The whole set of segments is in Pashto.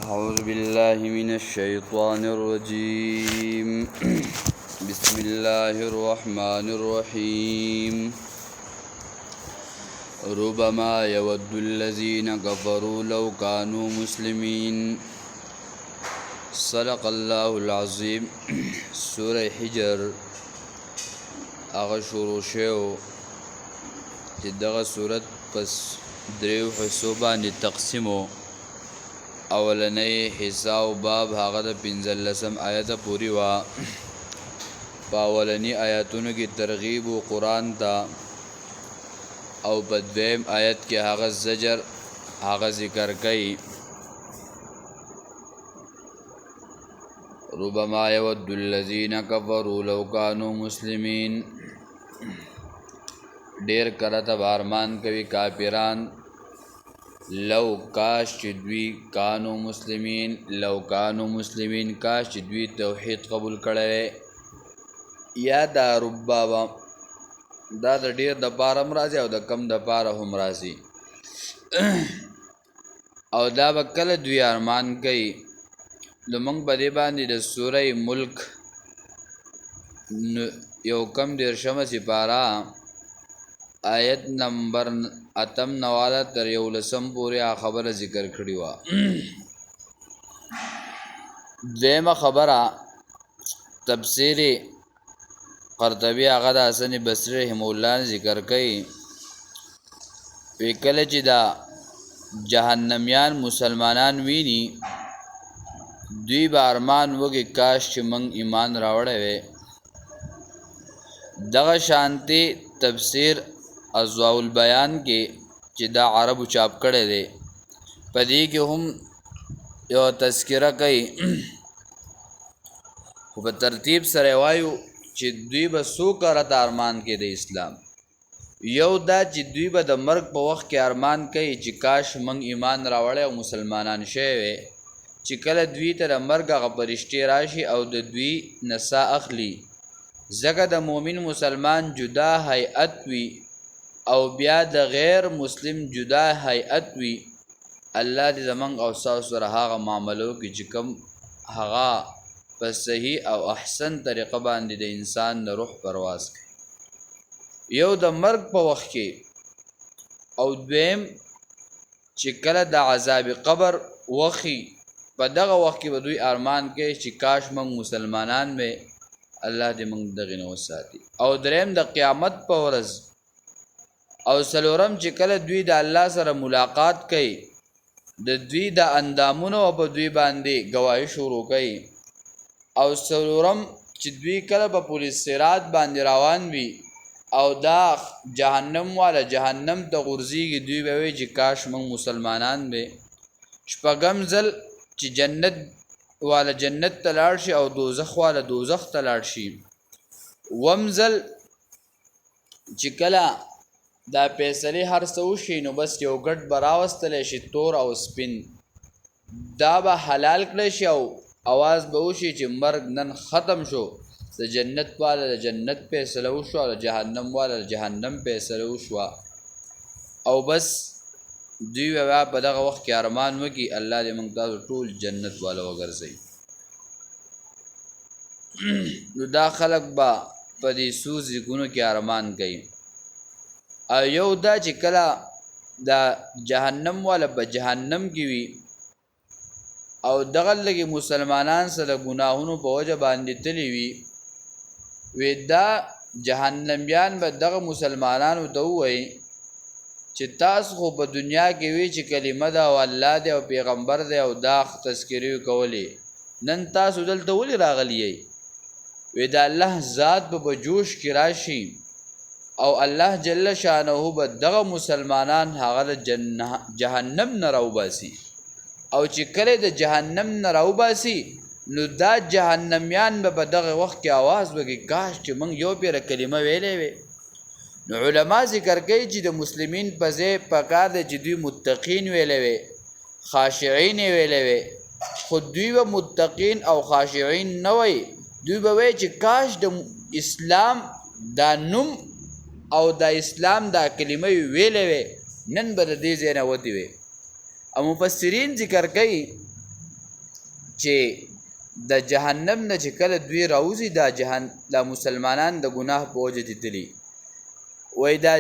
أعوذ بالله من الشيطان الرجيم بسم الله الرحمن الرحيم ربما يود الذين كفروا لو كانوا مسلمين صدق الله العظيم سورة حجر شروع شو چې دغه صورت پس دریو حصو باندې تقسیمو اولنی حصہ او باب هغه د 15 آیته پوری وا په اولنی آیاتونو کې ترغیب او قران ته او په دویم آیت کې هغه زجر هغه ذکر کړي ربما يود الذين كفروا لو كانوا مسلمين ډیر کله ته ارمان کوي کافران لو کاش چې دوی کانو مسلمین لو کانو مسلمین کاش چې دوی توحید قبول کړي یا دا ربما دا د ډیر د پارم راځي او د کم د پاره هم راځي او دا وکله دوی ارمان کوي لمنګ بده باندې د سوره ملک یو کم ډیر شمه سپارا آیت نمبر اتم نواله تر یو لسم پورې خبره ذکر کړی و دیمه خبره تفسیر قرطبی هغه د حسن بصری رحم الله ذکر کړي وکله چې دا جهنميان مسلمانان ویني دوی بارمان وګي کاش چې موږ ایمان راوړې وې دغه شانتي تفسیر اضواء البیان کې چې دا عربو چاپ کړي دي پدې کې هم یو تذکرہ کوي خو په ترتیب سره وایو چې دوی به سو کرت ارمان کې د اسلام یو دا چې دوی به د مرګ په وخت کې ارمان کوي چې کاش موږ ایمان راوړې او مسلمانان شوي چې کله دوی ته د مرګ هغه فرشتي راشي او د دوی نساء اخلي ځکه د مؤمن مسلمان جدا هیئت وي او بیا د غیر مسلم جدا هیئت وي الله دې زمونږ او تاسو سره هغه معاملو کې چې کوم هغه په صحیح او احسن طریقه باندې د انسان د روح پرواز کوي یو د مرګ په وخت کې او دویم چې کله د عذاب قبر وخی په دغه وخت کې به دوی ارمان کوي چې کاش موږ مسلمانان مې الله دې موږ دغه نو ساتي او دریم د قیامت په ورځ او سلورم چې کله دوی د الله سره ملاقات کوي د دوی د اندامونو په دوی باندې گواهی شروع کوي او سلورم چې دوی کله په پولیس سرات باندې روان وي او دا جهنم والا جهنم ته غورځيږي دوی به وي چې کاش موږ مسلمانان به شپږم ځل چې جنت والا جنت ته لاړ شي او دوزخ والا دوزخ ته لاړ شي ومزل چې کله دا پیسلی هر څه وشي نو بس یو ګډ براوستلی شي تور او سپین دا به حلال کړی شي او اواز به وشي چې مرګ نن ختم شو د جنت والا د جنت فیصله وشو او د جهنم والا د جهنم فیصله وشوه او بس دوی بیا په دغه وخت کې ارمان وکړي الله دې موږ تاسو ټول جنت والا وګرځوي نو دا خلک به په دې څو ځایونو کې ارمان کوي او یو دا چې کله دا جهنم والا په جهنم کې وي او دغه لږې مسلمانان سره ګناهونو په وجه باندې تللی وي وی دا جهنمیان به دغه مسلمانانو ته ووایي چې تاسو خو په دنیا کې وی چې کلمه ده او الله دی او پیغمبر دی او دا تذکرې کولې نن تاسو دلته ولې راغلی یئ وی دا الله ذات به جوش کې راشي او الله جل شانه به دغه مسلمانان هغه جهنم نه راوباسي او چې کله د جهنم نه راوباسي نو دا جهنميان به په دغه وخت کې आवाज وکړي کاش چې موږ یو پیر کلمه ویلې وي نو علما ذکر کوي چې د مسلمین په ځای پکار دي چې دوی متقین ویلې وي خاشعين ویلې وي خو دوی به متقین او خاشعين نه وي دوی به وي چې کاش د اسلام دا نوم او د اسلام دا کلمه ویلې وي نن به د دې ځای نه وتی وي او مفسرین ذکر کوي چې د جهنم نه چې کله دوی راوځي دا مسلمانان د ګناه په وجه دي تللي وای دا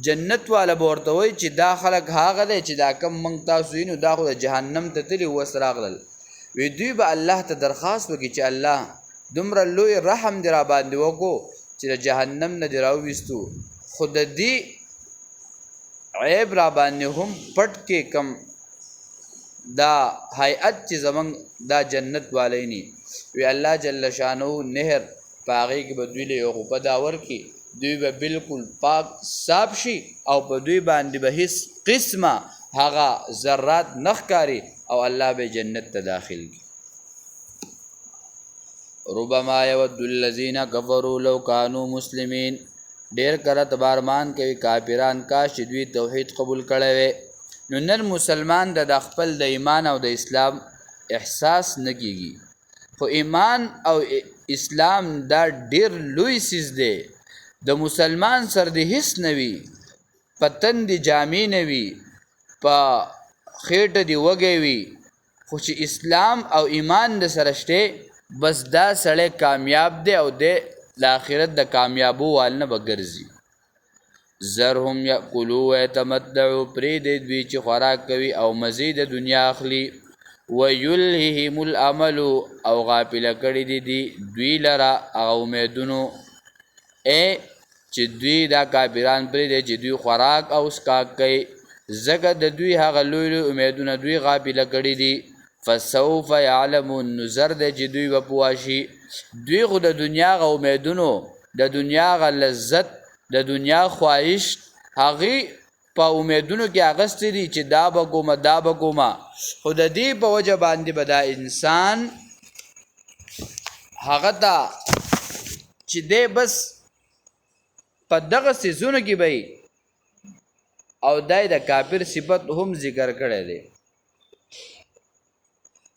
جنت والا به ورته وایي چې دا خلک هغه دی چې دا کم موږ تاسو وینو دا خو د جهنم ته تللي اوس راغلل وی دوی به الله ته درخواست وکړي چې الله دومره لوی رحم دې را باندې وکړو چې د جهنم نه دې راوویستو خو د دې عیب را باندې هم پټ کې کم دا حیات چې زمونږ دا جنت والی نی وی الله جل شانو نهر په هغې کې به دوی له یو غوپه دا ورکړي دوی به بالکل پاک صاف شي او په دوی باندې به هیڅ قسمه هغه ذرات نه ښکاري او الله به جنت ته داخل کی ربما یود الذین کفروا لو کانوا مسلمین ډیر کله تبارمان کوي کافران کاش چې دوی توحید قبول کړی وی نو نن مسلمان د خپل د ایمان او د اسلام احساس نه کیږي خو ایمان او اسلام دا ډیر لوی سیز دی د مسلمان سر د هیڅ نه وي په تندې جامې نه وي په خېټه دې وږی وي خو چې اسلام او ایمان د سره شته بس دا سړی کامیاب دی او د آخرت د کامیابو وال نه به ګرځي ذرهم یأکلوا ویتمتعوا پرېږدئ دوی چې خوراک کوي او مزې د دنیا اخلي ویلههم الامل او غافله کړي دي دوی لره هغه امیدونو چې دوی دا کافران پرېږدئ چې دوی خوراک او څښاک کوي ځکه د دوی هغه لوی لوی امیدونه دوی غافله کړي دي فسوف یعلمون نو زر دی چې دوی به پوه شي دوی خو د دنیا هغه امیدونو د دنیا هغه لذت د دنیا خواهش هغې په امیدونو کې اخیستې دي چې دا به کومه دا به کومه خو د دې په وجه باندې به دا انسان هغه ته چې دی بس په دغه څیزونو کې به او دای د کافر صفت هم ذکر کړی دی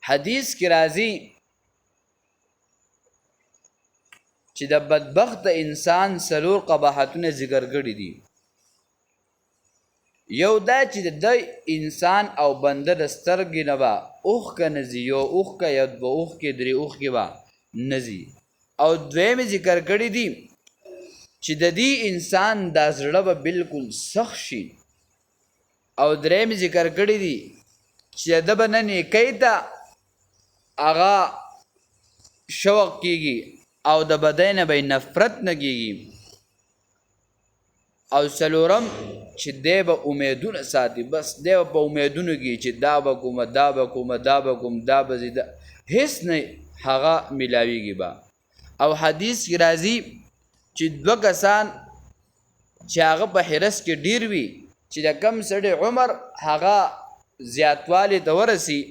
حدیث کې راځي چې د بدبخت انسان څلور قباحتونه ذکر کړي دي یو دا چې د انسان او بنده د سترګې نه به اوښکه نه ځي یو اوښکه یا دوه اوښکې درې اوښکې به نه ځي او دویم ذکر کړي دي چې د دې انسان دا زړه به بالکل سخت شي او دریم ذکر کړي دي چې د به نه نیکۍ ته هغه شوق کیږي او د بدۍ نه به نفرت نه کیږي او څلورم چې دی به امیدونه ساتي بس دی به په امیدونو کې چې دا به کومه دا به کومه دا به کوم دا به زی هیڅ نه هغه میلاویږي به او حدیث کې راځي چې دوه کسان چې هغه په حرس کې ډیر وي چې د کم سړي عمر هغه زیاتوالی ته ورسي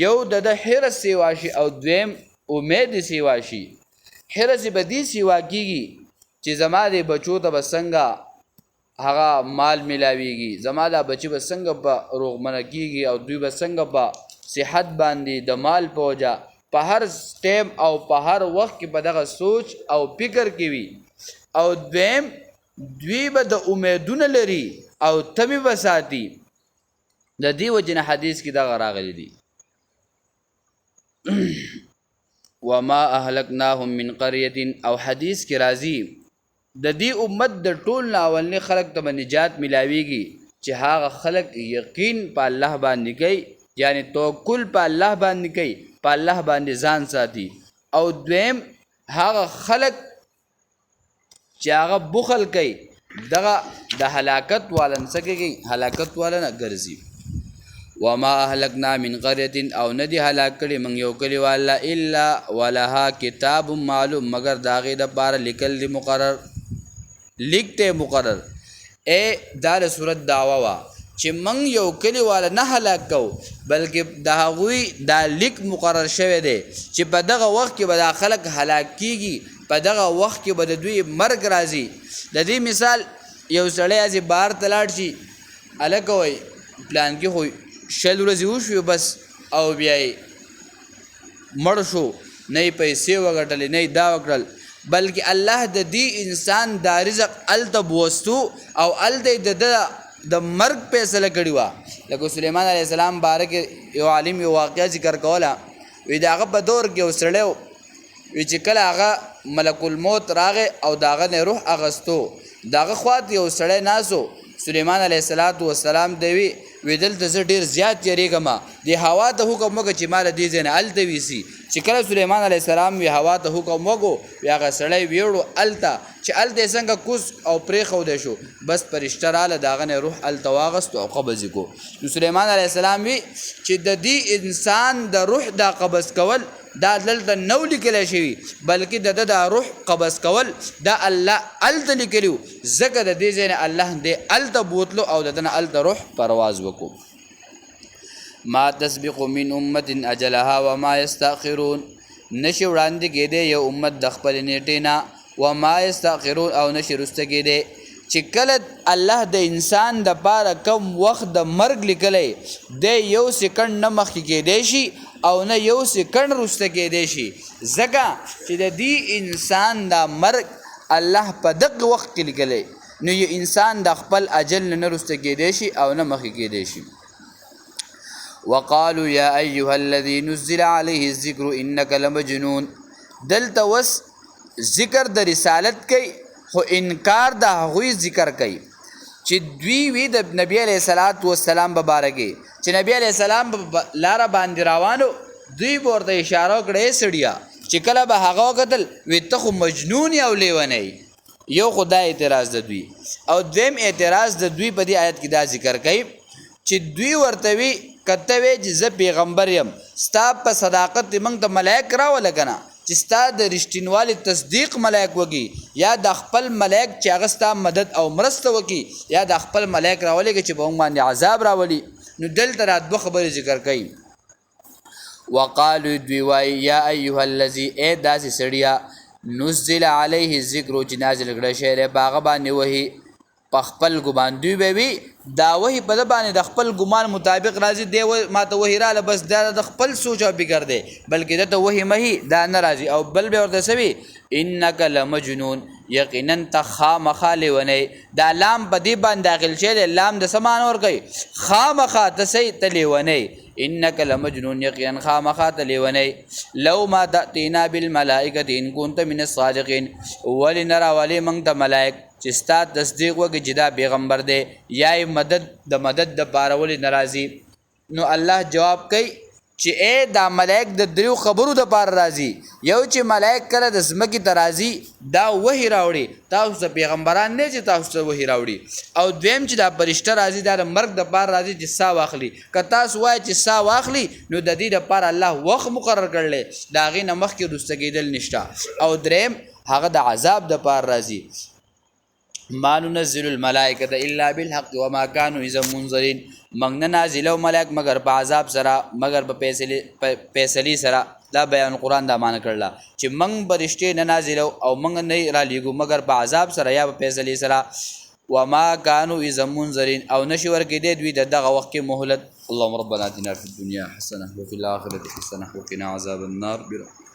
یو د حرس سیوا شي او دویم امید سیوا شي حرس به دې سیوا کیږي چې زما د بچو ته به څنګه هغه مال میلاویږي زما دا بچي به څنګه به روغمنه کیږي او دوی به څنګه په صحت باندې د مال په وجه په هر ټیم او په هر وخت کې به دغه سوچ او فکر کې وي او دویم دوی به د امیدونه لري او تمې به ساتي د دې وجې نه حدیث کې دغه راغلی دي وما اهلکناهم من قرية او حدیث کې راځي د دې امت د ټول نه اولني خلق ته نجات ملاويږي چې هغه خلق یقین په الله باندې کوي یعنی توکل په الله باندې کوي په الله باندې ځان ساتي او دویم هغه خلق چې هغه بخل کوي دغه د هلاکت والن سکه هلاکت والن ګرځي وما اهلكنا من قريه او ندي هلاک کړي من یو کلی والا الا ولها کتاب معلوم مگر داغه د بار لیکل دی مقرر لیکته مقرر دا صورت داوا وا چې من یو کلی والا نه هلاک کو بلکې دا غوي دا لیک مقرر شوی دی چې په دغه وخت کې به دا خلک هلاک کیږي په دغه وخت کې به د دوی مرګ راځي د دې مثال یو سړی از بار تلاړ شي الکوي پلان کې خو شل ورځې وشو بس او بیا مړ شو نه پیسې وګټلې نه دا وکړل بلکې الله د دې انسان دا رزق الته بوستو او الته د مرګ فیصله کړی و لکه سليمان عليه السلام بارک یو عالم یو واقعه ذکر کوله وی د هغه په دور کې یو سړی وی چې کله هغه ملک الموت راغی او د هغه نه روح اغستو د هغه خواته یو سړی ناسو سلیمان علیه السلام دی وی دلته زه ډېر زیات یریږم د هوا ته حکم وکړه چې ما له دې ځای نه هلته ویسي چې کله سلیمان علیه السلام وی هوا ته حکم وکړو وی هغه سړی ویوړو هلته چې هلته یې څنګه کوز او پرېښودی شو بس فرشته راله د هغه نه روح هلته واغستو او قبض یې کړو نو سلیمان علیه السلام وی چې د دې انسان د روح دا قبض کول دا دلته نو لیکلی شوي بلکې د ده دا روح قبض کول دا الله هلته لیکلي وو ځکه د دې ځای نه الله دې هلته بوتلو او د ده نه هلته روح پرواز وکړو ما تسبق من امت اجلها وما یستاخرون نشي وړاندې کېدی یو امت د خپلې نیټې نه وما یستاخرون او نشي رسته کېدی چې کله الله د انسان د پاره کم وخت د مرګ لیکلی دی یو سکنډ نه مخکې کېدی شي او نه یو سکنډ رسته کېدی شي ځکه چې د دې انسان دا مرګ الله په دغه وخت کې لیکلی نو یو انسان د خپل اجل نه رسته کېدی شي او نه مخکې کېدی شي وقالوا يا أيها الذي نزل عليه الذكر إنك لمجنون دلته وس ذکر د رسالت کوي خو انکار د هغوی ذکر کوي چې دوی وی د نبی علیه السلام په باره کې چې نبی علیه السلام په لاره باندې روانو دوی به ورته اشاره وکړه سړیا چې کله به هغه وکتل وی ته خو مجنون یې او لیونی یو خدای اعتراض د دوی او دویم اعتراض د دوی په دې آیت کې دا ذکر کوي چې دوی ورته وی کته وی چې زه پیغمبر یم ستا په صداقت موږ ته ملائک راوله که نه چې ستا د رښتینوالي تصدیق ملائک وکړي یا د خپل ملائک چې هغه ستا مدد او مرسته وکړي یا د خپل ملائک راولېږي چې په موږ باندې عذاب راولي نو دلته را دوه خبرې ذکر کوي وقالو دوی وایي یا ایها الذي ای داسې سړیه نزل علیه الذکر چې نازل کړی شوی دی په هغه باندې وحي په خپل ګمان دوی به وي دا وحي په ده باندې د خپل ګمان مطابق راځي دی ما ته وحي راله بس دا د خپل سوچ او فکر دی بلکې دته وحي مهي دا نه راځي او بل به ورته څه وي انک لمجنون یقینا ته خامخا لیونی دا لام په دې باندې داخل شوی دی لام د څه معنی ورکوي خامخا ته صحیح ته لیونی انک لمجنون یقینا خامخا ته لیونی لو ما تأتینا بالملائکة ان کنت من الصادقین ولی نه راولې موږ ته ملائک چې ستا تصدیق وکړي چې دا پیغمبر دی یا مدد د مدد دپاره ولې نه راځي نو الله جواب کوي چې ای دا ملائک د دریو خبرو دپاره راځي یو چې ملائک کله د ځمکې ته راځي دا وحي راوړي تاسو ته پیغمبران نه چې تاسو ته وحي راوړي او دویم چې دا فرشته راځي دا د مرګ دپاره راځي چې ساه واخلي که تاسو وایئ چې ساه واخلي نو د دې دپاره الله وخت مقرر کړلی د هغې نه مخکې وروسته کېدل نشته او دریم هغه د عذاب دپاره راځي ما ننزل الملائکة الا بالحق وما كانوا اذا منذرین موږ نه نازلو ملائک مگر په عذاب سره مگر په فیصلې سره دا بیان قرآن دا معنی کړله چې موږ به رښتې نه نازلو او موږ نه رالیږو مگر په عذاب سره یا په فیصلې سره وما كانوا اذا منذرین او نشي ورکېدی دوی د دغه وخت کې مهلت اللهم ربنا اتنا في الدنيا حسنه وفي الاخره حسنه وقنا عذاب النار برحمتك